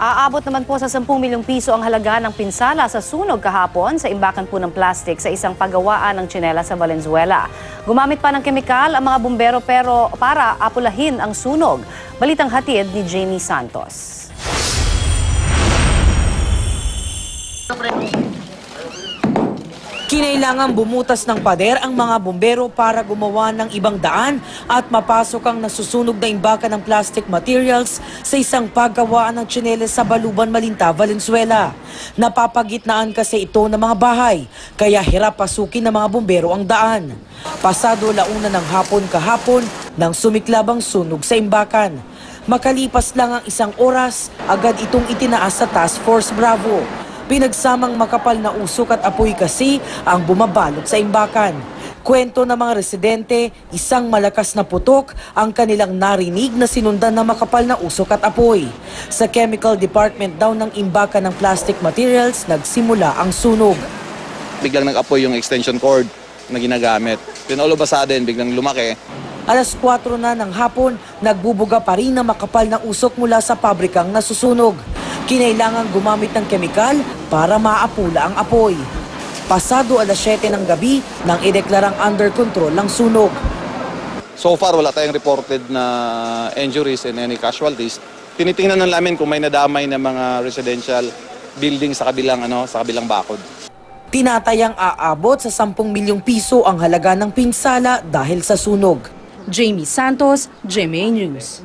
Aabot naman po sa 10 milyong piso ang halaga ng pinsala sa sunog kahapon sa imbakan po ng plastic sa isang paggawaan ng tsinela sa Valenzuela. Gumamit pa ng kemikal ang mga bumbero pero para apulahin ang sunog. Balitang hatid ni Jamie Santos. Kinailangan bumutas ng pader ang mga bumbero para gumawa ng ibang daan at mapasok ang nasusunog na imbakan ng plastic materials sa isang paggawaan ng tsinelas sa Baluban, Malinta, Valenzuela. Napapagitnaan kasi ito ng mga bahay, kaya hirap pasukin ng mga bumbero ang daan. Pasado 1:00 ng hapon kahapon nang sumiklab ang sunog sa imbakan. Makalipas lang ang 1 oras, agad itong itinaas sa Task Force Bravo. Pinagsamang makapal na usok at apoy kasi ang bumabalot sa imbakan. Kwento ng mga residente, isang malakas na putok ang kanilang narinig na sinundan ng makapal na usok at apoy. Sa chemical department daw ng imbakan ng plastic materials, nagsimula ang sunog. Biglang nag-apoy yung extension cord na ginagamit. Then all of a sudden, biglang lumaki. Alas 4 na ng hapon, nagbubuga pa rin na makapal na usok mula sa pabrikang nasusunog. Kinailangan gumamit ng kemikal para maapula ang apoy. Pasado alas 7 ng gabi nang ideklarang under control ang sunog. So far, wala tayong reported na injuries and any casualties. Tinitingnan na namin kung may nadamay na mga residential building sa kabilang bakod. Tinatayang aabot sa 10 milyong piso ang halaga ng pinsala dahil sa sunog. Jamie Santos, GMA News.